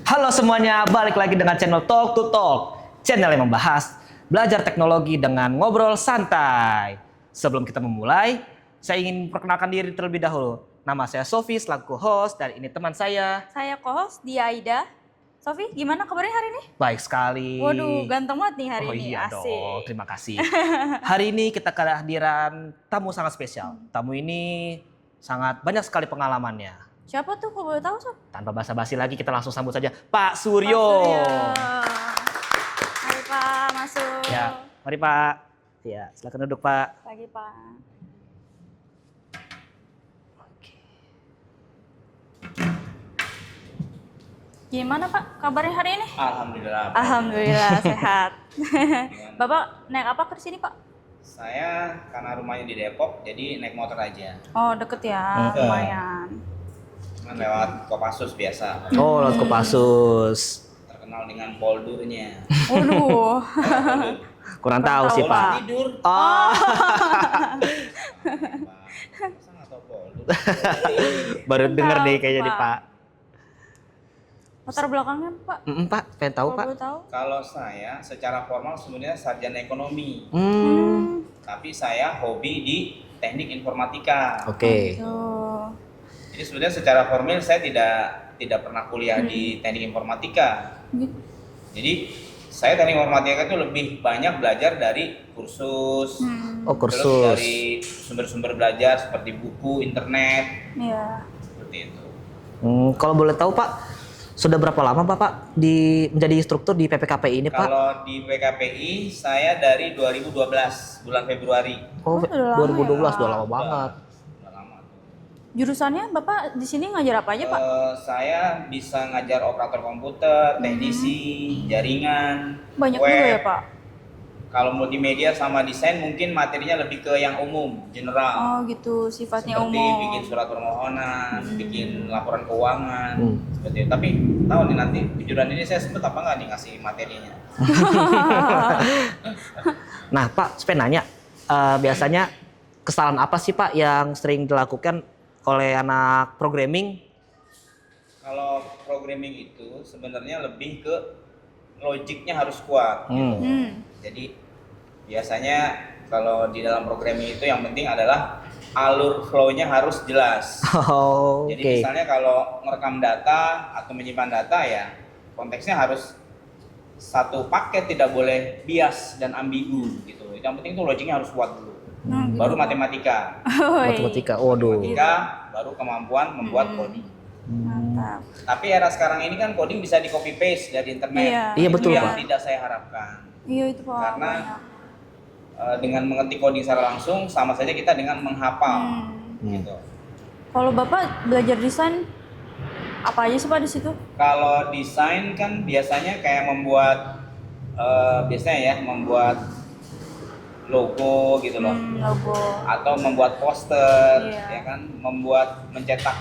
Halo semuanya, balik lagi dengan channel Talk to Talk, channel yang membahas belajar teknologi dengan ngobrol santai. Sebelum kita memulai, saya ingin perkenalkan diri terlebih dahulu. Nama saya Sofi selaku host dan ini teman saya. Saya co-host Dia Aida. Sofi, gimana kabarnya hari ini? Baik sekali. Waduh, ganteng banget nih hari Oh ini. iya Asik. dong, terima kasih. Hari ini kita kehadiran tamu sangat spesial. Tamu ini sangat banyak sekali pengalamannya. Siapa tuh kalau boleh tahu, Sof? Tanpa basa-basi lagi kita langsung sambut saja Pak Suryo. Pak Suryo. Mari Pak, masuk. Ya, mari Pak. Ya, silakan duduk Pak. Pagi Pak. Gimana Pak kabarnya hari ini? Alhamdulillah. Alhamdulillah sehat. Bapak naik apa ke sini Pak? Saya karena rumahnya di Depok, jadi naik motor aja. Oh deket ya, lumayan. Cuman lewat Kopassus biasa. Oh, lewat Kopassus. Terkenal dengan poldurnya. Waduh. Kurang tahu sih tahu, Pak. Pak. Tidur. Oh, Masa nggak tahu poldur? baru denger Tahu, nih kayaknya nih Pak. Pak. Latar belakangnya Pak? Pak, pengen tahu Kalau Pak? boleh tahu? Kalau saya secara formal sebenarnya sarjana ekonomi, tapi saya hobi di teknik informatika. Oke. Tuh. Jadi sebenarnya secara formal saya tidak pernah kuliah di teknik informatika. Gitu. Jadi saya teknik informatika itu lebih banyak belajar dari kursus. Oh, Terus kursus. dari sumber-sumber belajar seperti buku, internet, Iya. seperti itu. Kalau boleh tahu Pak, sudah berapa lama Bapak menjadi instruktur di PPKPI ini Pak? Kalau di PKPI saya dari 2012 bulan Februari. Oh, udah lama 2012 ya. udah lama banget. Udah lama. Jurusannya Bapak di sini ngajar apa aja Pak? Saya bisa ngajar operator komputer, teknisi, jaringan, Banyak web. juga ya Pak? Kalau multimedia sama desain mungkin materinya lebih ke yang umum, general. Oh gitu, sifatnya Seperti umum. bikin surat permohonan, bikin laporan keuangan, Hmm. seperti itu. Tapi tahu nih nanti kejuruan ini saya sempet apa nggak nih ngasih materinya? Nah Pak, saya pengen nanya, biasanya kesalahan apa sih Pak yang sering dilakukan oleh anak programming? Kalau programming itu sebenarnya lebih ke logiknya harus kuat. Jadi biasanya kalau di dalam programming itu yang penting adalah alur flow-nya harus jelas. Oh, Jadi oke. misalnya kalau merekam data atau menyimpan data ya konteksnya harus satu paket, tidak boleh bias dan ambigu gitu. Yang penting itu logiknya harus kuat dulu. Baru matematika. Oh, iya. Matematika, waduh. Matematika baru kemampuan membuat coding. Mantap. Tapi era sekarang ini kan coding bisa di copy paste dari internet. Iya. Iya, Itu betul, yang Pak. tidak saya harapkan. Iya itu Pak. Karena banyak. Dengan mengetik coding secara langsung sama saja kita dengan menghafal. Gitu. Kalau Bapak belajar desain apa aja sih Pak di situ? Kalau desain kan biasanya kayak membuat membuat logo gitu loh. Logo. Atau membuat poster, Iya. ya kan, mencetak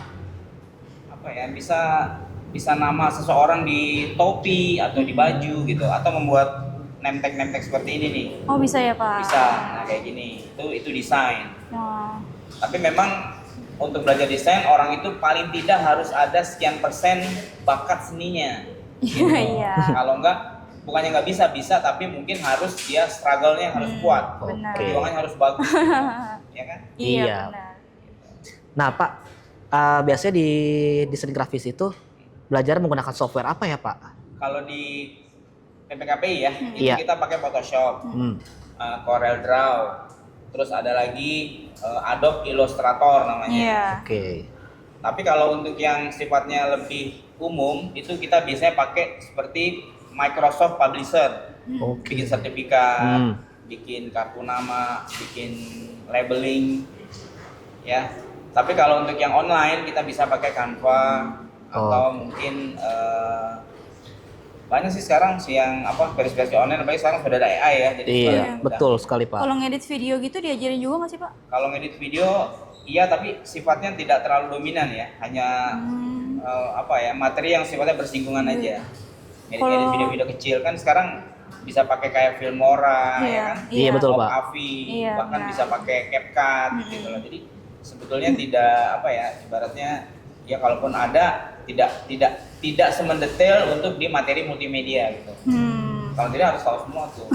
apa ya, bisa nama seseorang di topi atau di baju gitu, atau membuat name tag seperti ini nih. Oh bisa ya Pak? Bisa, nah kayak gini, itu desain. Wah. Tapi memang untuk belajar desain orang itu paling tidak harus ada sekian persen bakat seninya. Gitu. Iya. Kalau enggak, bukannya nggak bisa, tapi mungkin harus dia struggle-nya harus kuat, Benar. perjuangannya harus bagus, ya kan? Iya Iya. benar. Nah Pak, biasanya di desain grafis itu belajar menggunakan software apa ya Pak? Kalau di PPKPI ya, itu Iya. kita pakai Photoshop, Corel Draw, terus ada lagi Adobe Illustrator namanya. Iya. Oke. Tapi kalau untuk yang sifatnya lebih umum, itu kita biasanya pakai seperti Microsoft Publisher, Oke. bikin sertifikat, bikin kartu nama, bikin labeling, ya. Tapi kalau untuk yang online kita bisa pakai Canva atau mungkin banyak sih sekarang yang versi online, apalagi sekarang sudah ada AI ya. Jadi Iya, mudah. betul sekali Pak. Kalau ngedit video gitu diajarin juga nggak sih Pak? Kalau ngedit video, iya, tapi sifatnya tidak terlalu dominan ya, hanya materi yang sifatnya bersinggungan aja. Ngedit video-video kecil kan sekarang bisa pakai kayak Filmora, ya kan? Iya, betul, Pak. Avi, Iya, bahkan benar. bisa pakai CapCut gitu loh. Jadi sebetulnya tidak ibaratnya ya kalaupun ada tidak semendetail untuk di materi multimedia gitu. Kalau tidak harus tahu semua tuh.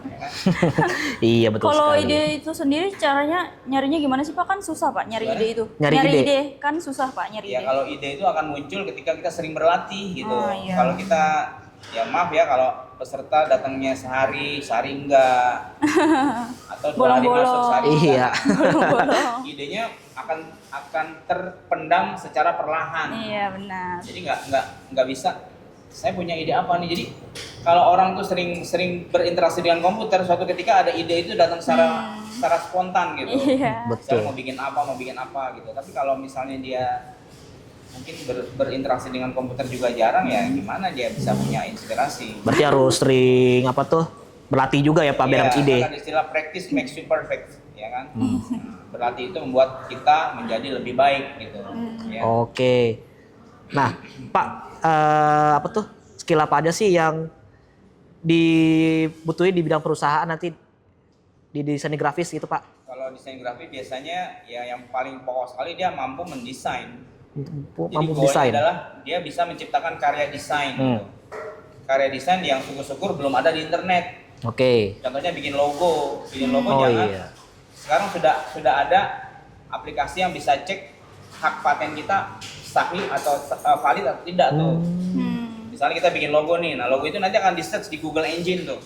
Ya kan? Iya betul Kalau sekali. ide itu sendiri caranya nyarinya gimana sih Pak? Kan susah Pak nyari Gimana? ide itu. Nyari ide. kan susah Pak nyari Ya ide. kalau ide itu akan muncul ketika kita sering berlatih gitu. Oh, iya. Kalau kita ya maaf ya kalau peserta datangnya sehari enggak atau 2 hari Bolong-bolong. masuk sehari Iya. Bolong-bolong. idenya akan terpendam secara perlahan. Iya benar. Jadi nggak bisa. Saya punya ide apa nih? Jadi kalau orang tuh sering berinteraksi dengan komputer, suatu ketika ada ide itu datang secara spontan gitu. Iya. Betul. Misalnya mau bikin apa gitu. Tapi kalau misalnya dia mungkin berinteraksi dengan komputer juga jarang ya, gimana dia bisa punya inspirasi? Berarti harus sering berlatih juga ya Pak biar dapat ide. Kan istilah practice makes you perfect, ya kan? Nah, berlatih itu membuat kita menjadi lebih baik gitu. Ya. Oke. Nah, Pak, skill apa aja sih yang dibutuhin di bidang perusahaan nanti di desain grafis gitu Pak? Kalau desain grafis biasanya ya yang paling pokok sekali dia mampu mendesain. Mampu Jadi goalnya desain. adalah dia bisa menciptakan karya desain. Gitu. Karya desain yang syukur-syukur belum ada di internet. Oke. Contohnya bikin logo Oh jangan. iya. Sekarang sudah ada aplikasi yang bisa cek hak paten kita sahih atau valid atau tidak tuh. Misalnya kita bikin logo nih, nah logo itu nanti akan di-search di Google Engine tuh.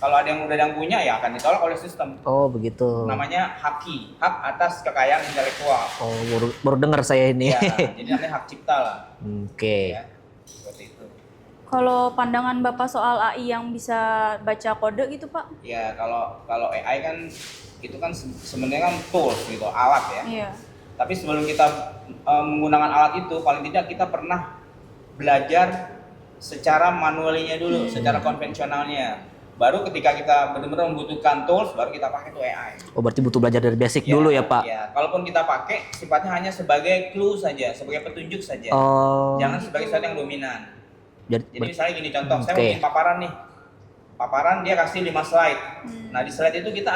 Kalau ada yang punya ya akan ditolak oleh sistem. Oh begitu. Namanya hak atas kekayaan intelektual. Oh baru dengar saya ini. Ya, jadi namanya hak cipta lah. Oke. Ya, seperti itu. Kalau pandangan Bapak soal AI yang bisa baca kode gitu Pak? Ya kalau AI kan itu kan sebenarnya kan tools gitu, alat ya. Iya. Tapi sebelum kita menggunakan alat itu, paling tidak kita pernah belajar secara manualnya dulu, secara konvensionalnya. Baru ketika kita benar-benar membutuhkan tools, baru kita pakai tuh AI. Oh berarti butuh belajar dari basic dulu ya Pak? Ya, kalaupun kita pakai, sifatnya hanya sebagai clue saja, sebagai petunjuk saja. Oh. Jangan sebagai sesuatu yang dominan. Jadi Ber- misalnya gini contoh, saya mau Oke. bikin paparan nih. Paparan dia kasih 5 slide. Nah, di slide itu kita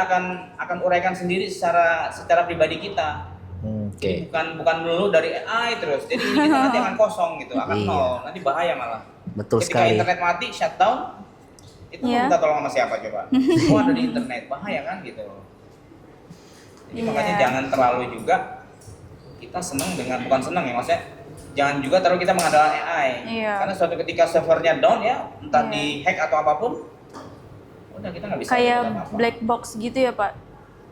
akan uraikan sendiri secara pribadi kita. Oke. Bukan melulu dari AI terus. Jadi ini kita nanti akan kosong gitu, akan Iya. nol. Nanti bahaya malah. Betul Ketika sekali. internet mati, shutdown, itu mau Iya. minta tolong sama siapa coba? Semua ada di internet, bahaya kan gitu. Jadi Iya. makanya jangan terlalu juga kita bukan seneng ya maksudnya, jangan juga terlalu kita mengandalkan AI. Iya. Karena suatu ketika servernya down ya, entah Iya. di hack atau apapun, udah kita nggak bisa Kayak berbuat apa-apa. black box gitu ya Pak?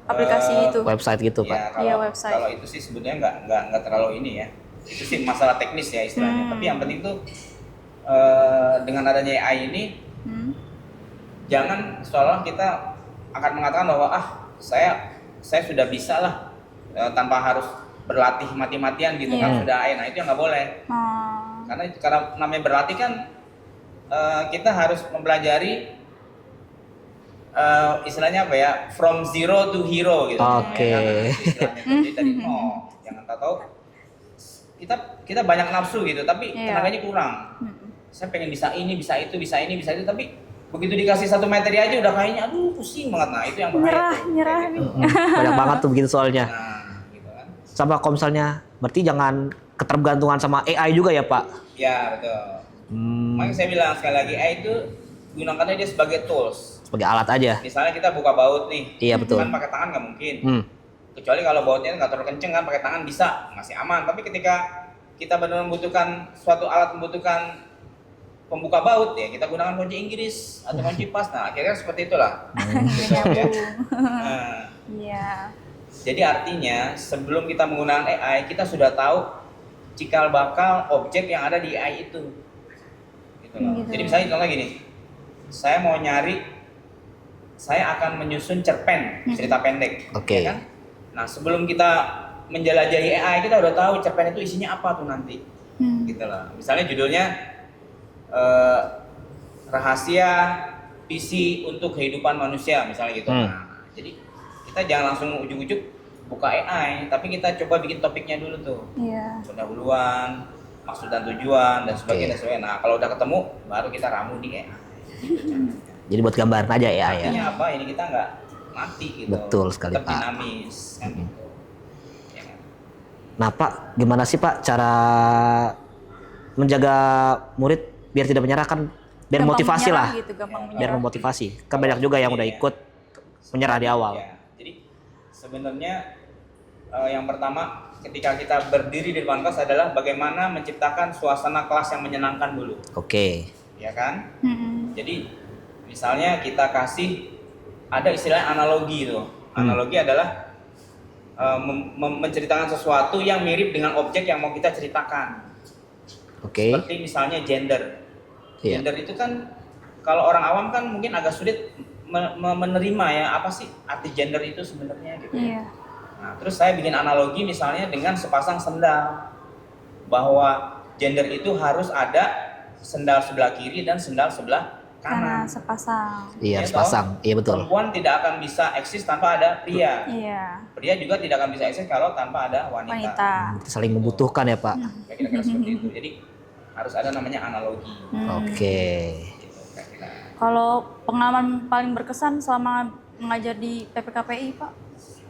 Aplikasi itu. Website gitu Pak. Ya, Iya, website. kalau itu sih sebetulnya nggak terlalu ini ya. Itu sih masalah teknis ya istilahnya. Tapi yang penting tuh dengan adanya AI ini jangan seolah kita akan mengatakan bahwa saya sudah bisa lah tanpa harus berlatih mati-matian gitu kan Iya. sudah AI. Nah itu yang nggak boleh. Karena namanya berlatih kan kita harus mempelajari istilahnya apa ya, from zero to hero gitu. Oke. Ya kan? Istilahnya. Jadi dari nol, jangan tahu kita banyak nafsu gitu, tapi Iya. tenaganya kurang. Saya pengen bisa ini, bisa itu, tapi begitu dikasih satu materi aja udah kayaknya aduh pusing banget. Nah itu yang bahaya. Nyerah tuh, kayak nih. gitu. Banyak banget tuh begitu soalnya. Nah gitu kan. Sama kalau misalnya berarti jangan ketergantungan sama AI juga ya Pak? Ya betul. Makanya saya bilang sekali lagi AI itu gunakannya dia sebagai tools. Sebagai alat aja. Misalnya kita buka baut nih, Iya, betul. kan pakai tangan nggak mungkin. Hmm. Kecuali kalau bautnya nggak terlalu kenceng kan, pakai tangan bisa, masih aman. Tapi ketika kita benar membutuhkan suatu alat, membutuhkan pembuka baut ya, kita gunakan kunci Inggris atau kunci pas. Nah akhirnya seperti itulah. Gitu, ya. Nah, Iya. jadi artinya sebelum kita menggunakan AI, kita sudah tahu cikal bakal objek yang ada di AI itu. Gitu loh. Gitu. Jadi misalnya contoh gini, saya mau nyari, saya akan menyusun cerpen cerita pendek, Oke. ya kan? Nah sebelum kita menjelajahi AI, kita udah tahu cerpen itu isinya apa tuh nanti, gitu loh. Misalnya judulnya rahasia visi untuk kehidupan manusia, misalnya gitu. Nah, jadi kita jangan langsung ujuk-ujuk buka AI, tapi kita coba bikin topiknya dulu tuh, Iya. pendahuluan, maksud dan tujuan dan sebagainya. Nah kalau udah ketemu, baru kita ramu di AI. Jadi buat gambaran aja ya ya. Artinya apa? Ini kita nggak mati gitu. Betul sekali, Tetap Pak. dinamis kan gitu. Ya kan? Nah Pak, gimana sih Pak cara menjaga murid biar tidak menyerah kan, biar Gampang motivasi menyerah lah, gitu, gampang biar menyerah. memotivasi. Kan banyak juga yang udah ikut menyerah di awal. Ya, jadi sebenarnya yang pertama ketika kita berdiri di depan kelas adalah bagaimana menciptakan suasana kelas yang menyenangkan dulu, Oke. ya kan? Mm-mm. Jadi misalnya kita kasih ada istilah analogi itu. Analogi adalah menceritakan sesuatu yang mirip dengan objek yang mau kita ceritakan. Oke. Seperti misalnya gender. Iya. Gender itu kan kalau orang awam kan mungkin agak sulit menerima ya, apa sih arti gender itu sebenarnya gitu. Iya. Nah, terus saya bikin analogi misalnya dengan sepasang sendal, bahwa gender itu harus ada sendal sebelah kiri dan sendal sebelah Karena kanan. sepasang. Iya, Iya sepasang. Iya betul. Perempuan tidak akan bisa eksis tanpa ada pria. Iya. Pria juga tidak akan bisa eksis kalau tanpa ada wanita. Wanita. Saling membutuhkan ya Pak. Kayak kira-kira seperti itu. Jadi harus ada namanya analogi. Oke. Gitu, kira-kira. Kalau pengalaman paling berkesan selama mengajar di PPKPI, Pak?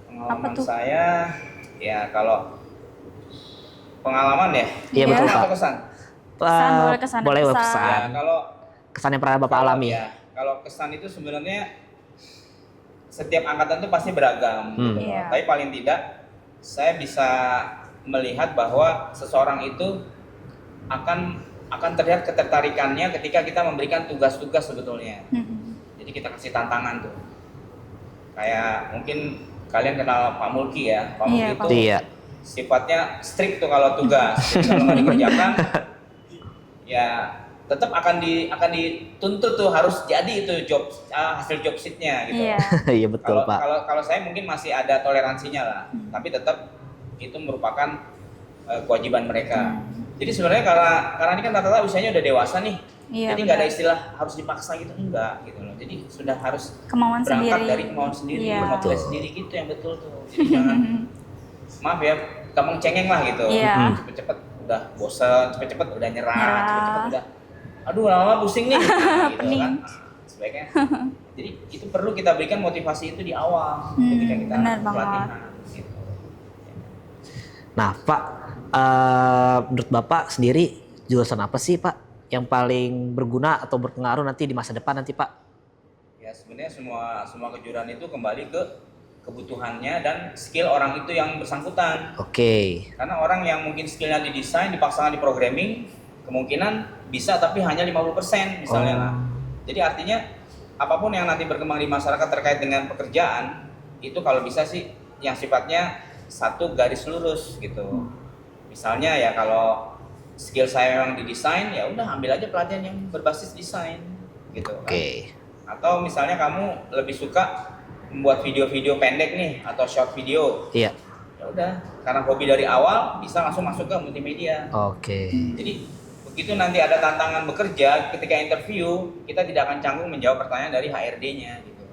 Pengalaman Apa tuh? saya, ya kalau pengalaman ya. Iya betul Iya. Pak. Apa kesan? Kesan, boleh kesan dan Boleh kesan. pesan. Ya, kalau Kesan yang pernah Bapak kalau- alami. ya, kalau kesan itu sebenarnya setiap angkatan itu pasti beragam. Gitu. Iya. Tapi paling tidak saya bisa melihat bahwa seseorang itu akan terlihat ketertarikannya ketika kita memberikan tugas-tugas sebetulnya. Mm-mm. Jadi kita kasih tantangan tuh. Kayak mungkin kalian kenal Pak Mulki ya. Pak Mulki Iya, itu Pak. Iya. sifatnya strict tuh kalau tugas. Jadi kalau nggak dikerjakan, ya tetap akan dituntut tuh harus jadi itu hasil job sheet-nya gitu. Iya. Iya betul Kalau Pak. kalau saya mungkin masih ada toleransinya lah, tapi tetap itu merupakan kewajiban mereka. Jadi sebenarnya karena ini kan rata-rata usianya udah dewasa nih, Iya, jadi nggak ada benar. istilah harus dipaksa gitu, enggak gitu loh. Jadi sudah harus Kemauan berangkat sendiri. dari kemauan sendiri, Iya. motivasi Betul. sendiri gitu yang betul tuh. Jadi jangan maaf ya, gampang cengeng lah gitu. Iya. Cepet-cepet udah bosen, cepet-cepet udah nyerah, Nyerah. cepet-cepet udah aduh lama-lama pusing nih gitu Pening. kan. Nah, sebaiknya jadi itu perlu kita berikan motivasi itu di awal ketika kita benar banget. pelatihan gitu. Nah Pak, menurut Bapak sendiri jurusan apa sih Pak yang paling berguna atau berpengaruh nanti di masa depan nanti Pak? Ya sebenarnya semua kejuaraan itu kembali ke kebutuhannya dan skill orang itu yang bersangkutan. Oke. Karena orang yang mungkin skillnya di desain dipaksakan di programming kemungkinan bisa tapi hanya 50% misalnya lah. Jadi artinya apapun yang nanti berkembang di masyarakat terkait dengan pekerjaan itu kalau bisa sih yang sifatnya satu garis lurus gitu. Misalnya ya kalau skill saya memang di desain ya udah ambil aja pelatihan yang berbasis desain gitu kan. Oke. Atau misalnya kamu lebih suka membuat video-video pendek nih atau short video, Iya. ya udah karena hobi dari awal bisa langsung masuk ke multimedia. Oke. Jadi begitu nanti ada tantangan bekerja ketika interview kita tidak akan canggung menjawab pertanyaan dari HRD-nya gitu.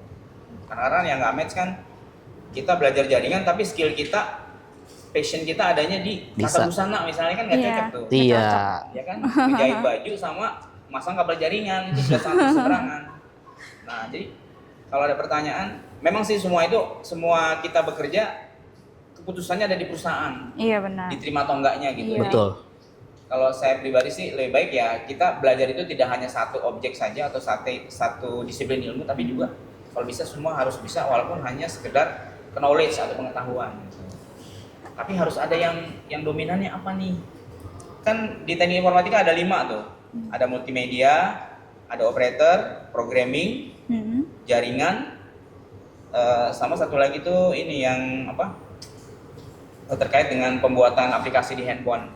Karena yang nggak match kan kita belajar jaringan tapi skill kita, passion kita adanya di tata Bisa. busana misalnya kan nggak Iya. cocok tuh. Iya. Ya kan menjahit baju sama masang kabel jaringan itu sudah sangat berseberangan. Nah jadi kalau ada pertanyaan, memang sih semua kita bekerja keputusannya ada di perusahaan, Iya benar. diterima atau enggaknya gitu. Iya. Jadi, Betul. kalau saya pribadi sih lebih baik ya kita belajar itu tidak hanya satu objek saja atau satu disiplin ilmu, tapi juga kalau bisa semua harus bisa walaupun hanya sekedar knowledge atau pengetahuan. Gitu. Tapi harus ada yang dominannya apa nih? Kan di teknik informatika ada 5 tuh, ada multimedia, ada operator, programming, Mm-mm. jaringan, sama satu lagi tuh ini yang apa? Terkait dengan pembuatan aplikasi di handphone.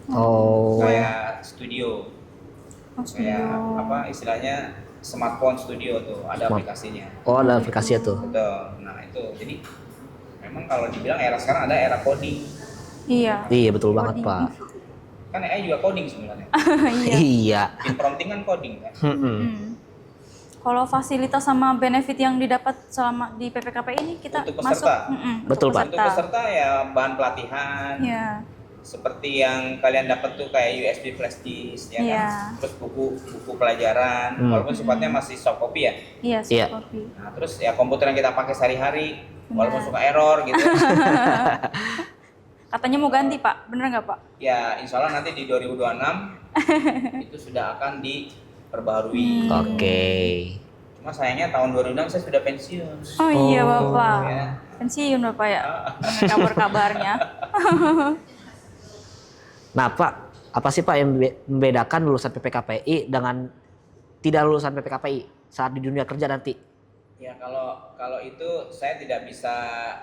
Oh. Kayak studio, Oh, kayak studio. apa istilahnya smartphone studio tuh ada Smart. aplikasinya. Oh, ada aplikasinya tuh. Betul. Nah itu jadi memang kalau dibilang era sekarang ada era coding, Iya. Iya, betul banget Coding. Pak. kan AI juga coding sebenarnya. Iya. Iya. Bikin prompting kan coding kan. Mm-mm. Kalau fasilitas sama benefit yang didapat selama di PPKP ini kita Untuk masuk peserta. Betul, Pak. Untuk peserta ya bahan pelatihan, Iya. seperti yang kalian dapat tuh kayak USB flash disk ya Iya. kan. Terus buku pelajaran, walaupun sifatnya masih soft copy ya. Iya, Iya. soft copy. Nah, terus ya komputer yang kita pakai sehari-hari, walaupun suka error gitu. Katanya mau ganti Pak, bener nggak Pak? Ya, insya Allah nanti di 2026 itu sudah akan diperbaharui. Oke. Cuma sayangnya tahun 2006 saya sudah pensiun. Oh iya Bapak, Ya. pensiun Bapak ya, dengan kabar-kabarnya. Nah Pak, apa sih Pak yang membedakan lulusan PPKPI dengan tidak lulusan PPKPI saat di dunia kerja nanti? Ya kalau itu saya tidak bisa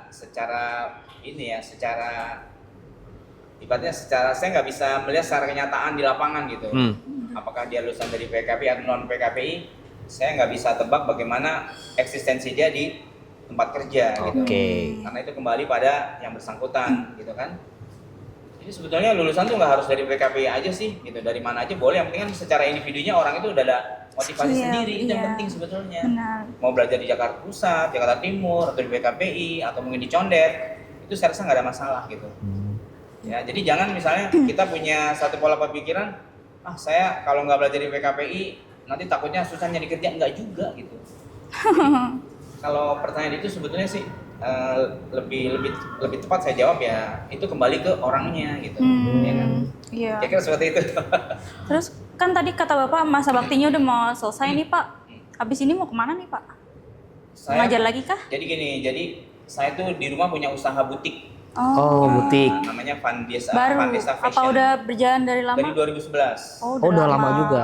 secara ini ya, secara ibaratnya saya nggak bisa melihat secara kenyataan di lapangan gitu. Apakah dia lulusan dari PKPI atau non PKPI? Saya nggak bisa tebak bagaimana eksistensi dia di tempat kerja gitu. Karena itu kembali pada yang bersangkutan gitu kan. Jadi sebetulnya lulusan tuh nggak harus dari PKPI aja sih gitu, dari mana aja boleh. Yang penting kan secara individunya orang itu udah ada motivasi sendiri, itu yang penting sebetulnya. Benar. Mau belajar di Jakarta Pusat, Jakarta Timur, atau di PKPI, atau mungkin di Condet, itu saya rasa nggak ada masalah gitu. Ya, jadi jangan misalnya kita punya satu pola pemikiran, saya kalau nggak belajar di PKPI nanti takutnya susah nyari kerja, enggak juga gitu. Kalau pertanyaan itu sebetulnya sih lebih tepat saya jawab ya itu kembali ke orangnya gitu, ya kan? Iya. Kira-kira seperti itu. Terus kan tadi kata Bapak masa baktinya udah mau selesai nih Pak. Habis ini mau kemana nih Pak? Mengajar lagi kah? Jadi gini, saya tuh di rumah punya usaha butik. Butik. Namanya Vandesa Baru. Fashion. Apa udah berjalan dari lama? Dari 2011. Udah lama juga.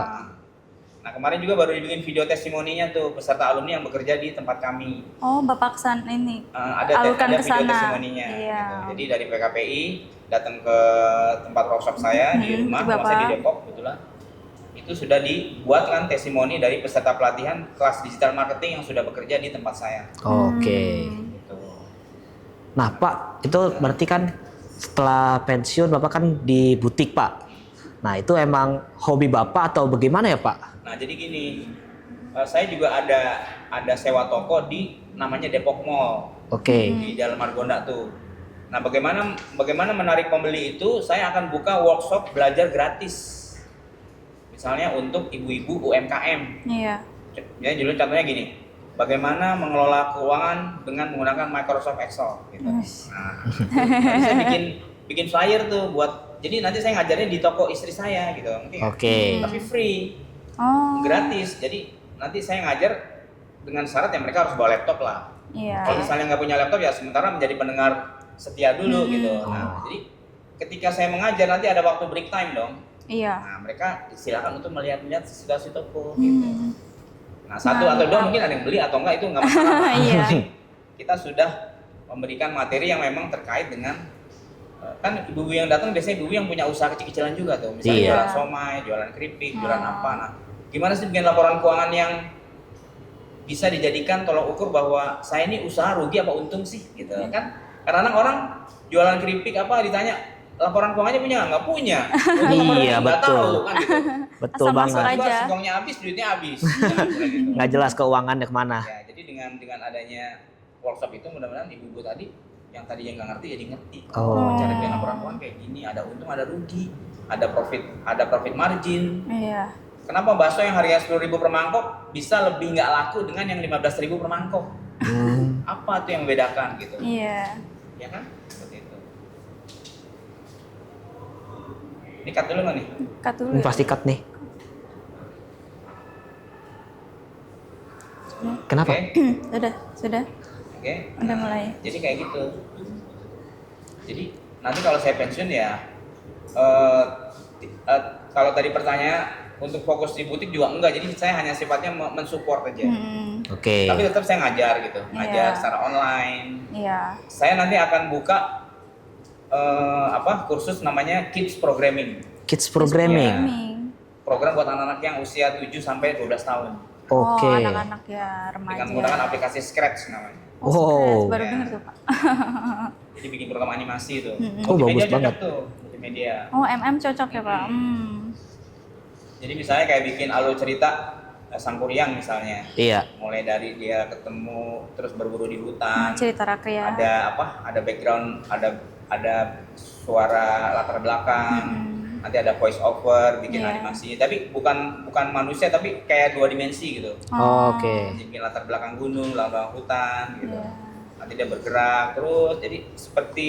Nah kemarin juga baru dibikin video testimoninya tuh peserta alumni yang bekerja di tempat kami. Oh Bapak kesan ini. Ada ke video sana. testimoninya. Iya. Gitu. Jadi dari PKPI datang ke tempat workshop saya di rumah saya di Depok kebetulan. Itu sudah dibuatkan testimoni dari peserta pelatihan kelas digital marketing yang sudah bekerja di tempat saya. Oke. Gitu. Nah Pak, itu berarti kan setelah pensiun Bapak kan di butik Pak. Nah itu emang hobi Bapak atau bagaimana ya Pak? Nah jadi gini, saya juga ada sewa toko di namanya Depok Mall. Di Jalan Margonda tuh. Nah bagaimana menarik pembeli itu? Saya akan buka workshop belajar gratis. Misalnya untuk ibu-ibu UMKM. Iya. Jadi dulu contohnya gini, bagaimana mengelola keuangan dengan menggunakan Microsoft Excel. Gitu. Nah, nanti saya bikin flyer tuh buat. Jadi nanti saya ngajarnya di toko istri saya gitu, tapi free. Gratis. Jadi nanti saya ngajar dengan syarat yang mereka harus bawa laptop lah. Iya. Kalau misalnya nggak punya laptop ya sementara menjadi pendengar setia dulu gitu. Nah, jadi ketika saya mengajar nanti ada waktu break time dong. Iya. Nah, mereka silakan untuk melihat situasi toko gitu. Nah, satu atau dua mungkin ada yang beli atau enggak itu nggak masalah. Iya. Kita sudah memberikan materi yang memang terkait dengan kan ibu-ibu yang datang biasanya ibu yang punya usaha kecil-kecilan juga tuh, misalnya jualan somai, jualan keripik, jualan apa. Nah, gimana sih bikin laporan keuangan yang bisa dijadikan tolok ukur bahwa saya ini usaha rugi apa untung sih gitu kan? Kadang-kadang orang jualan keripik apa ditanya laporan keuangannya punya nggak punya? Iya betul. Tahu, kan, gitu. Betul Asal masuk banget. aja. Singkongnya habis, duitnya habis. Gitu. Nggak jelas keuangannya kemana. Ya, jadi dengan adanya workshop itu mudah-mudahan ibu-ibu tadi yang tadinya nggak ngerti jadi ngerti. Cara bikin laporan keuangan kayak gini, ada untung, ada rugi, ada profit margin. Iya. Kenapa bakso yang harganya 10.000 per mangkok bisa lebih nggak laku dengan yang 15.000 per mangkok? Apa tuh yang membedakan gitu? Iya. Ya kan? Seperti itu. Ini cut dulu nggak nih? Cut dulu. Pasti cut nih. Kenapa? Oke. Sudah. Oke. Udah mulai. Jadi kayak gitu. Jadi nanti kalau saya pensiun ya, kalau tadi pertanyaan untuk fokus di butik juga enggak. Jadi saya hanya sifatnya mensupport aja. Tapi tetap saya ngajar gitu, ngajar secara online. Iya. Saya nanti akan buka kursus namanya Kids Programming. Kids Programming. Program buat anak-anak yang usia 7 sampai 12 tahun. Oke. Anak-anak ya remaja. Dengan menggunakan aplikasi Scratch namanya. Baru dengar tuh Pak. Jadi bikin program animasi itu. Bagus cocok banget. tuh, multimedia. Cocok ya Pak. Jadi misalnya kayak bikin alur cerita Sang Kuryang misalnya. Iya. Mulai dari dia ketemu terus berburu di hutan. Cerita rakyat. Ada background, ada suara latar belakang. Nanti ada voice over, bikin animasi. Tapi bukan manusia tapi kayak 2 dimensi gitu. Oke. Bikin latar belakang gunung, latar belakang hutan gitu. Nanti dia bergerak terus. Jadi seperti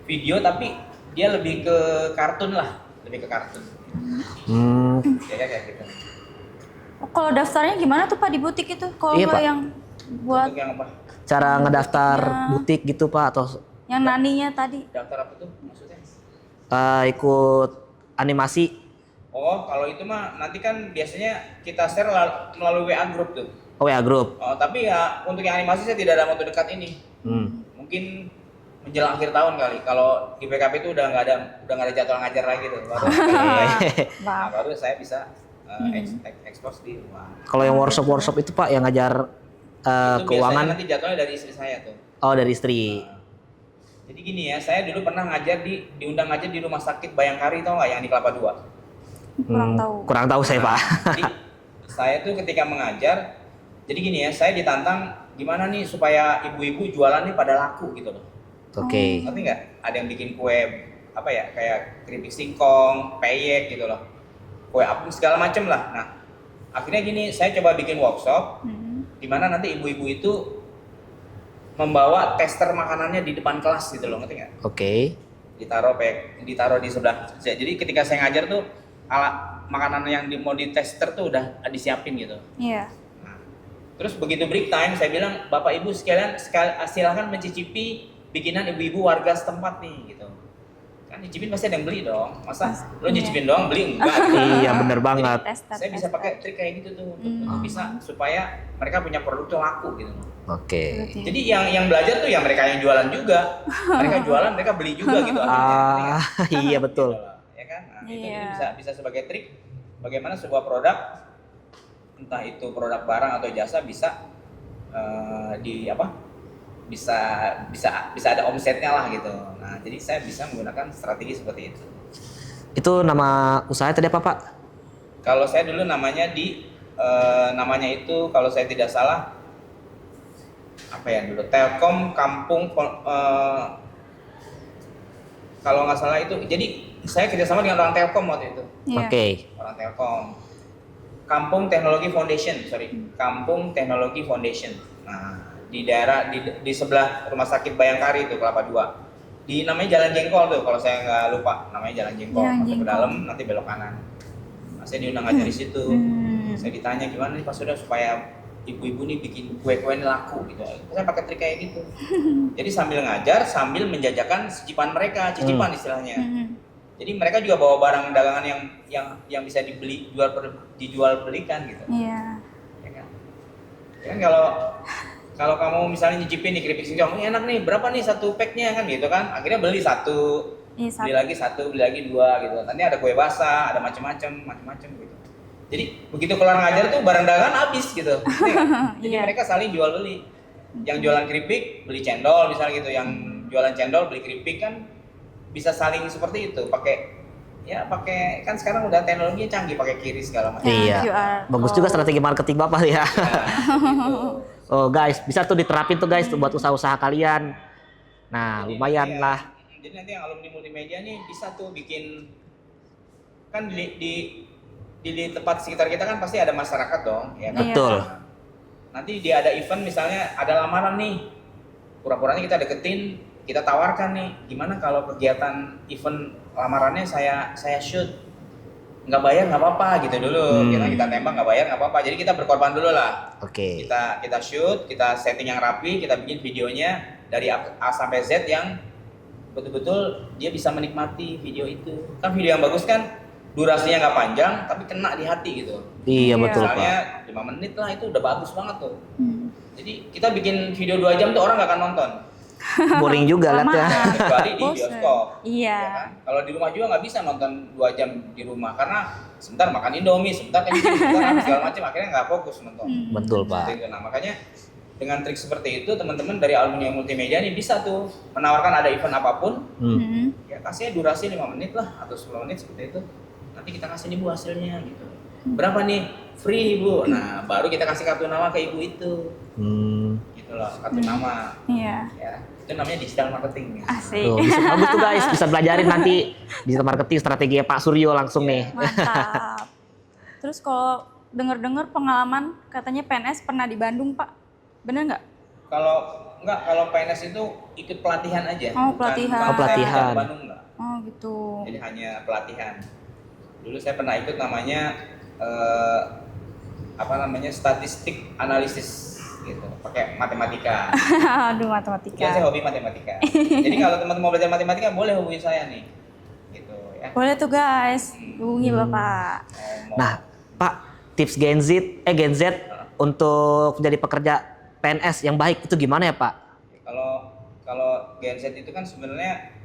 video tapi dia lebih ke kartun lah, lebih ke kartun. Ya kayak gitu. Kalau daftarnya gimana tuh Pak di butik itu? Kalau Iya, Pak. yang buat Untuk yang apa? Cara ngedaftar butiknya. butik gitu Pak atau yang naninya tadi? Daftar apa tuh maksudnya? ikut animasi? Oh, kalau itu mah nanti kan biasanya kita share melalui WA group tuh. Oh ya grup. Oh, tapi ya untuk yang animasi saya tidak ada waktu dekat ini. Mungkin menjelang akhir tahun kali. Kalau di BKP itu udah nggak ada jadwal ngajar lagi tuh. Baru, nah, baru saya bisa ekspos di rumah. Kalau yang workshop itu Pak yang ngajar Itu keuangan. biasanya nanti jadwalnya dari istri saya tuh. Oh dari istri. Jadi gini ya, saya dulu pernah ngajar diundang ngajar di rumah sakit Bayangkari, tau nggak, yang di Kelapa II. Kurang tahu. Kurang tahu saya Pak. Jadi saya tuh ketika mengajar, jadi gini ya, saya ditantang gimana nih supaya ibu-ibu jualan nih pada laku gitu loh. Oke. Ngerti nggak? Ada yang bikin kue apa ya, kayak keripik singkong, peyek gitu loh, kue apa segala macem lah. Nah, akhirnya gini, saya coba bikin workshop, di mana nanti ibu-ibu itu membawa tester makanannya di depan kelas gitu loh, ngerti nggak? Oke. Ditaruh di sebelah. Jadi ketika saya ngajar tuh alat makanan yang mau di tester tuh udah disiapin gitu. Iya. Nah, terus begitu break time saya bilang, Bapak Ibu sekalian silahkan mencicipi bikinan ibu-ibu warga setempat nih gitu. Kan nyicipin pasti ada yang beli dong. Masa lo nyicipin doang beli enggak? Gitu. Iya bener banget. Saya bisa pakai trik kayak gitu tuh untuk bisa supaya mereka punya produk tuh laku gitu. Oke. Jadi yang belajar tuh ya mereka yang jualan juga. Mereka jualan, mereka beli juga gitu akhirnya. Iya betul. Gitu loh, ya kan? Nah, itu Iya. bisa sebagai trik bagaimana sebuah produk, entah itu produk barang atau jasa, bisa bisa ada omsetnya lah gitu. Nah, jadi saya bisa menggunakan strategi seperti itu. Itu nama usaha tadi apa Pak? Kalau saya dulu namanya itu kalau saya tidak salah apa ya dulu, Telkom Kampung, kalau nggak salah itu. Jadi saya kerjasama dengan orang Telkom waktu itu. Iya. Oke. Orang Telkom. Kampung Teknologi Foundation, Kampung Teknologi Foundation. Nah, di daerah di sebelah Rumah Sakit Bayangkari itu Kelapa II. Di namanya Jalan Jengkol tuh, kalau saya nggak lupa, namanya Jalan Jengkol. Jalan Masuk ke Jengkol. dalam nanti belok kanan. Nah, saya diundang ngajar di situ. Saya ditanya gimana nih Pak Sudah supaya ibu-ibu nih bikin kue-kue ini laku gitu. Saya pakai trik kayak gitu. Jadi sambil ngajar, sambil menjajakan cicipan mereka, cicipan istilahnya. Jadi mereka juga bawa barang dagangan yang bisa dijual belikan gitu. Iya. Ya kan? Ya kan kalau kamu misalnya nyicipin nih keripik singkong, ini enak nih, berapa nih satu packnya kan gitu kan? Akhirnya beli satu, Iya, beli lagi satu, beli lagi dua gitu. Nanti ada kue basah, ada macam-macam gitu. Jadi begitu kelar ngajar tuh barang dagangan habis gitu. Jadi Iya. mereka saling jual beli. Yang jualan keripik beli cendol misalnya gitu, yang jualan cendol beli keripik kan bisa saling seperti itu. Pakai kan sekarang udah teknologinya canggih, pakai kiri segala macam. Iya. QR Bagus juga strategi marketing Bapak ya. Gitu. Oh guys, bisa tuh diterapin tuh guys buat usaha-usaha kalian. Nah, lumayan lah. Jadi nanti yang alumni multimedia nih bisa tuh bikin, kan di tempat sekitar kita kan pasti ada masyarakat dong, ya kan? Betul. Nanti dia ada event misalnya, ada lamaran nih, pura-puranya kita deketin, kita tawarkan nih, gimana kalau kegiatan event lamarannya saya shoot, nggak bayar nggak apa-apa gitu dulu, kita tembak nggak bayar nggak apa-apa, jadi kita berkorban dulu lah. Oke. Kita shoot, kita setting yang rapi, kita bikin videonya dari A sampai Z yang betul-betul dia bisa menikmati video itu. Kan video yang bagus kan durasinya nggak panjang tapi kena di hati gitu. Iya betul Misalnya Pak. 5 menit lah, itu udah bagus banget tuh. Jadi kita bikin video 2 jam tuh orang nggak akan nonton. Boring juga Lama. liatnya. Kecuali di Bosen. bioskop. Iya. Ya kan? Kalau di rumah juga nggak bisa nonton 2 jam di rumah karena sebentar makan Indomie, sebentar kencing, sebentar apa segala macam, akhirnya nggak fokus nonton. Betul Pak. Seperti itu. Nah, makanya dengan trik seperti itu teman-teman dari alumni multimedia nih bisa tuh menawarkan ada event apapun, ya kasih durasi 5 menit lah atau 10 menit seperti itu. Nanti kita kasih nih Bu hasilnya gitu. Berapa nih? Free Bu. Nah, baru kita kasih kartu nama ke ibu itu. Gitu loh, kartu nama. Iya. Ya, itu namanya digital marketing. Asik. Tuh, bisa bagus tuh guys, bisa belajarin nanti digital marketing strategi Pak Suryo langsung nih. Mantap. Terus kalau dengar-dengar pengalaman katanya PNS pernah di Bandung, Pak. Bener nggak? Kalau enggak, kalau PNS itu ikut pelatihan aja. Oh, pelatihan. Oh, pelatihan. Di Bandung enggak. Oh gitu. Jadi hanya pelatihan. Dulu saya pernah ikut namanya statistik analisis gitu, pakai matematika. Aduh, matematika. Ya, saya hobi matematika. Jadi kalau teman-teman mau belajar matematika boleh hubungi saya nih. Gitu ya. Boleh tuh guys, hubungi Bapak. Nah, Pak, tips Gen Z untuk menjadi pekerja PNS yang baik itu gimana ya, Pak? Kalau Gen Z itu kan sebenarnya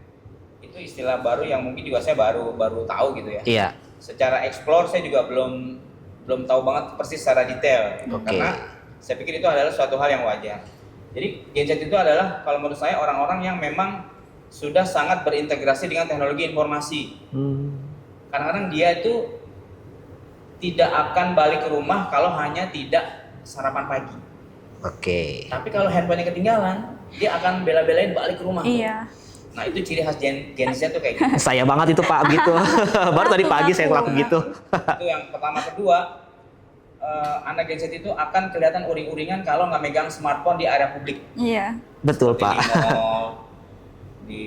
itu istilah baru yang mungkin juga saya baru tahu gitu ya. Iya. Secara explore saya juga belum tahu banget persis secara detail gitu. Oke. Karena saya pikir itu adalah suatu hal yang wajar. Jadi Gen Z itu adalah kalau menurut saya orang-orang yang memang sudah sangat berintegrasi dengan teknologi informasi. Kadang-kadang dia itu tidak akan balik ke rumah kalau hanya tidak sarapan pagi. Oke. Tapi kalau handphonenya ketinggalan, dia akan bela-belain balik ke rumah. Iya. Nah itu ciri khas Gen Z tuh kayak gitu. Saya banget itu, Pak, gitu. Baru tadi pagi saya ngelakuin gitu. Itu yang pertama. Kedua, anak Gen Z itu akan kelihatan uring-uringan kalau nggak megang smartphone di area publik. Iya. Betul, Seperti Pak. Di mall, di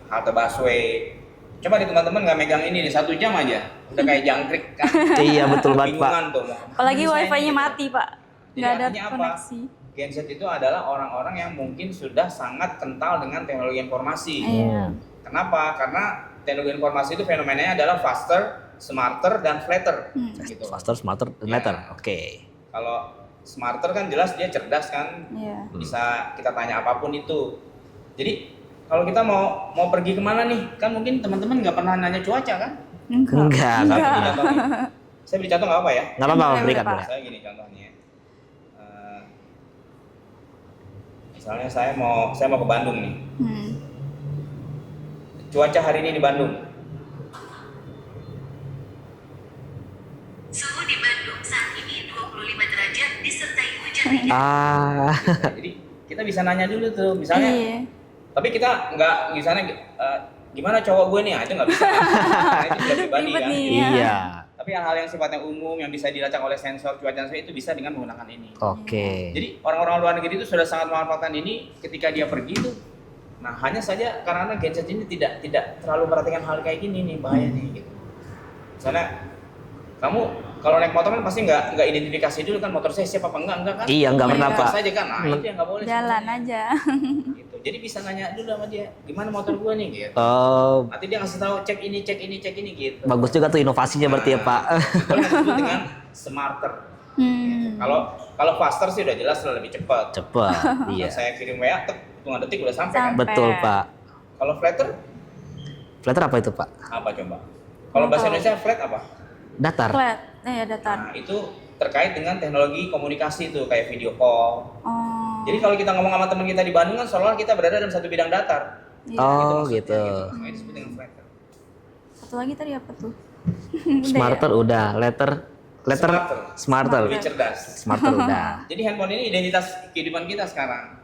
halte busway. Coba di teman-teman nggak megang ini di 1 jam aja, udah kayak jangkrik kan. Iya, betul banget, Pak. Bingungan tuh. Apalagi Ini saya wifi-nya gitu. mati, Pak. Jadi Nggak ada artinya apa? koneksi. Gen Z itu adalah orang-orang yang mungkin sudah sangat kental dengan teknologi informasi. Iya. Kenapa? Karena teknologi informasi itu fenomenanya adalah faster, smarter, dan flatter. Gitu. Faster, smarter, dan Ya. later. Oke. Kalau smarter kan jelas dia cerdas kan, Iya. bisa kita tanya apapun itu. Jadi kalau kita mau pergi kemana nih, kan mungkin teman-teman nggak pernah nanya cuaca kan? Enggak. Saya beri contohnya. Saya beri contoh nggak apa ya? Nggak apa-apa, Boleh, berikan Pak. boleh. Saya gini contohnya. Misalnya saya mau ke Bandung nih. Cuaca hari ini di Bandung. Suhu di Bandung saat ini 25 derajat disertai hujan ringan. Jadi kita bisa nanya dulu tuh, misalnya. Iya. Tapi kita nggak misalnya gimana cowok gue nih, itu nggak bisa. Nah, itu sudah pribadi Ribet kan. nih. Iya. Tapi hal-hal yang sifatnya umum yang bisa dilacak oleh sensor cuaca dan sebagainya itu bisa dengan menggunakan ini. Oke. Jadi orang-orang luar negeri itu sudah sangat memanfaatkan ini ketika dia pergi tuh. Nah hanya saja karena Gen Z ini tidak terlalu perhatikan hal kayak gini nih, bahaya nih gitu. Misalnya kamu kalau naik motor kan pasti nggak identifikasi dulu kan motor saya siapa apa enggak kan? Iya, nggak pernah, Gas Pak. saja kan, nah itu yang nggak boleh. Jalan sebenarnya. aja. Gitu. Jadi bisa nanya dulu sama dia, gimana motor gue nih gitu. Oh, Nanti dia ngasih tahu cek ini gitu. bagus juga tuh inovasinya berarti ya, Pak. Itu yang disebut dengan smarter. Kalau faster sih udah jelas lebih cepat. Cepet. Iya. Saya kirim WA, hitungan detik udah sampai kan. Sampai. Betul, Pak. Kalau flatter Flatter apa itu, Pak? apa coba? Kalau bahasa Indonesia flat apa? Datar. Flat. Ya datar. Nah, itu terkait dengan teknologi komunikasi itu kayak video call. Oh. Jadi kalau kita ngomong sama teman kita di Bandung kan seolah kita berada dalam satu bidang datar. Iya. Oh, maksudnya, gitu. Nah, itu disebut dengan flatter. Satu lagi tadi apa tuh? Smarter udah, letter smarter. Lebih cerdas. Smarter udah. Jadi handphone ini identitas kehidupan kita sekarang.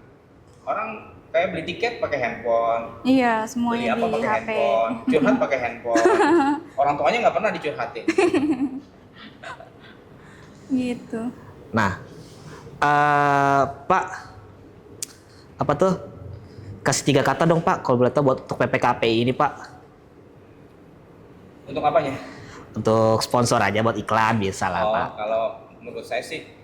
Orang kayak beli tiket pakai handphone, Iya, beli semuanya apa di pakai HP. handphone, curhat pakai handphone. Orang tuanya nggak pernah dicurhatin. Gitu. Nah, Pak, apa tuh? Kasih 3 kata dong, Pak, kalau boleh tahu buat untuk PPKPI ini, Pak. Untuk apanya? Untuk sponsor aja buat iklan bisa lah, Pak. Kalau menurut saya sih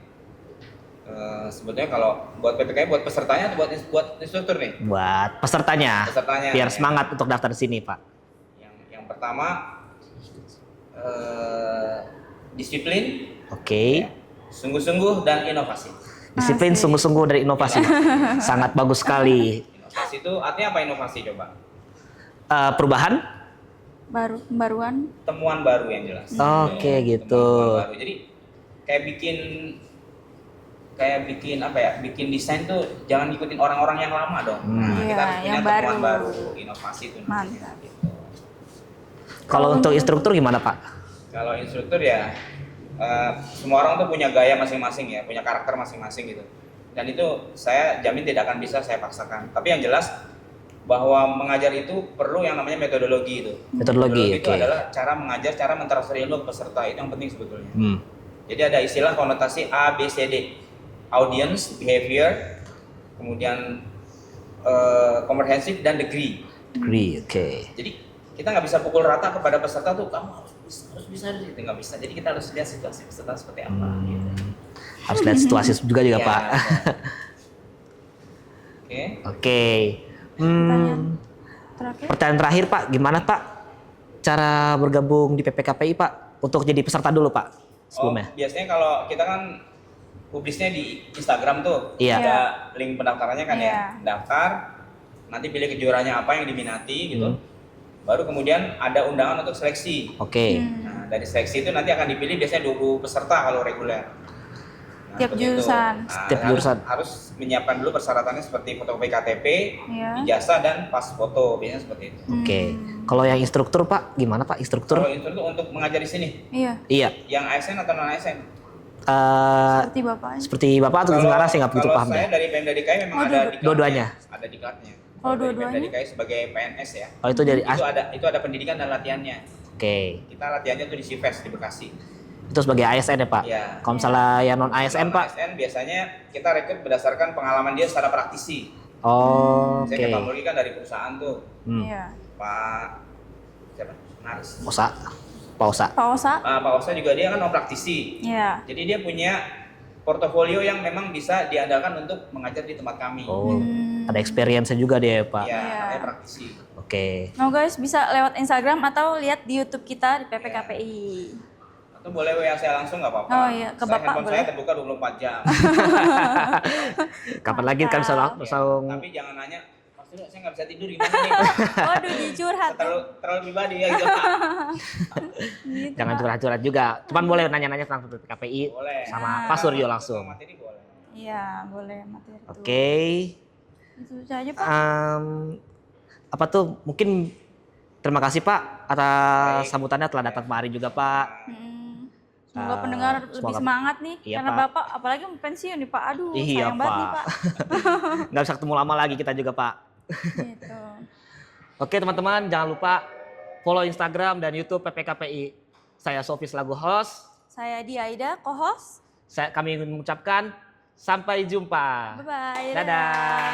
sebetulnya kalau buat PPKI buat pesertanya atau buat instruktur nih? Buat pesertanya. Pesertanya, Biar ya. semangat untuk daftar di sini, Pak. Yang pertama disiplin, Oke. sungguh-sungguh dan inovasi. Disiplin, Asik. sungguh-sungguh dari inovasi. Sangat bagus sekali. Inovasi itu artinya apa inovasi coba? Perubahan? Pembaruan. Temuan baru yang jelas. Oke, Ya, gitu. temuan baru. Jadi kayak bikin apa ya? Bikin desain tuh jangan ngikutin orang-orang yang lama dong. Nah, Iya, kita harus punya yang temuan baru. baru, inovasi itu namanya. Mantap. Gitu. Kalau untuk instruktur gimana, Pak? Kalau instruktur ya semua orang tuh punya gaya masing-masing ya, punya karakter masing-masing gitu. Dan itu saya jamin tidak akan bisa saya paksakan. Tapi yang jelas bahwa mengajar itu perlu yang namanya metodologi itu. Metodologi, itu oke. adalah cara mengajar, cara mentransfer ilmu ke peserta, itu yang penting sebetulnya. Hmm. Jadi ada istilah konotasi A, B, C, D. Audience, behavior, kemudian komprehensif dan degree. Degree, oke. Jadi kita nggak bisa pukul rata kepada peserta tuh kamu harus bisa di situ, nggak bisa. Jadi kita harus lihat situasi peserta seperti apa. Gitu. Harus lihat situasi juga Ya, Pak. ya. Oke. Oke. Pertanyaan terakhir. Pertanyaan terakhir Pak, gimana Pak cara bergabung di PPKPI Pak? Untuk jadi peserta dulu Pak sebelumnya. Biasanya kalau kita kan publisnya di Instagram tuh, Iya. ada link pendaftarannya kan Iya. ya. Daftar, nanti pilih kejuaraannya apa yang diminati gitu. Baru kemudian ada undangan untuk seleksi. Oke. Nah, dari seleksi itu nanti akan dipilih biasanya 20 peserta kalau reguler. Nah, Tiap seperti itu. jurusan. Nah, Setiap jurusan. Harus menyiapkan dulu persyaratannya seperti fotokopi KTP, Iya. ijazah dan pas foto, biasanya seperti itu. Oke. Kalau yang instruktur Pak, gimana Pak instruktur? Kalau itu untuk mengajar di sini, Iya. Iya. yang ASN atau non ASN? Seperti bapaknya. Seperti Bapak atau gimana sih nggak begitu kalau paham saya deh. dari Pemda DKI memang Oh, ada diklatnya. dua-duanya? Ada diklatnya. Oh, Kalau dari dua-duanya? Pemda DKI sebagai PNS ya. Oh itu dari Itu ada pendidikan dan latihannya. Oke. Kita latihannya tuh di Cives di Bekasi. Itu sebagai ASN ya Pak. Iya. Kalau misalnya yang non ASN Kalau Pak. ASN biasanya kita rekrut berdasarkan pengalaman dia secara praktisi. Oh, oke. Saya Pak Mulki kan dari perusahaan tuh. Iya. Pak siapa? Naris. Osa. Pak Osa. Pak Osa. Pak Osa juga dia kan non praktisi. Iya. Jadi dia punya portofolio yang memang bisa diandalkan untuk mengajar di tempat kami. Oh, ada experience juga dia ya Pak. Iya, Iya. namanya praktisi. Oke. Nah guys, bisa lewat Instagram atau lihat di YouTube kita di PPKPI. Atau boleh WA saya langsung nggak apa-apa. Oh iya, ke Bapak handphone boleh. saya terbuka 24 jam. Kapan lagi kan bisa Mantap. langsung Tapi jangan nanya, Mas Dulu saya nggak bisa tidur gimana nih? Waduh, dicurhat. terlalu pribadi ya gitu. Gitu, jangan Pak. curhat-curhat juga. Cuman boleh nanya-nanya tentang PPKPI Boleh. sama Nah. Pak Suryo langsung. Materi boleh. Iya, boleh materi. Oke. Itu saja, Pak. Apa tuh mungkin terima kasih Pak atas Baik. sambutannya telah datang kemari juga Pak. Semoga pendengar lebih semoga- semangat nih. Iya, Karena Pak. Bapak apalagi mau pensiun nih, Pak. Aduh, Iya, sayang banget nih, Pak. Pak. Nggak bisa ketemu lama lagi kita juga Pak. Gitu. Oke teman-teman jangan lupa follow Instagram dan YouTube PPKPI. Saya Sofi selaku host. Saya Diaida, co-host. Kami ingin mengucapkan sampai jumpa. Bye-bye. Dadah.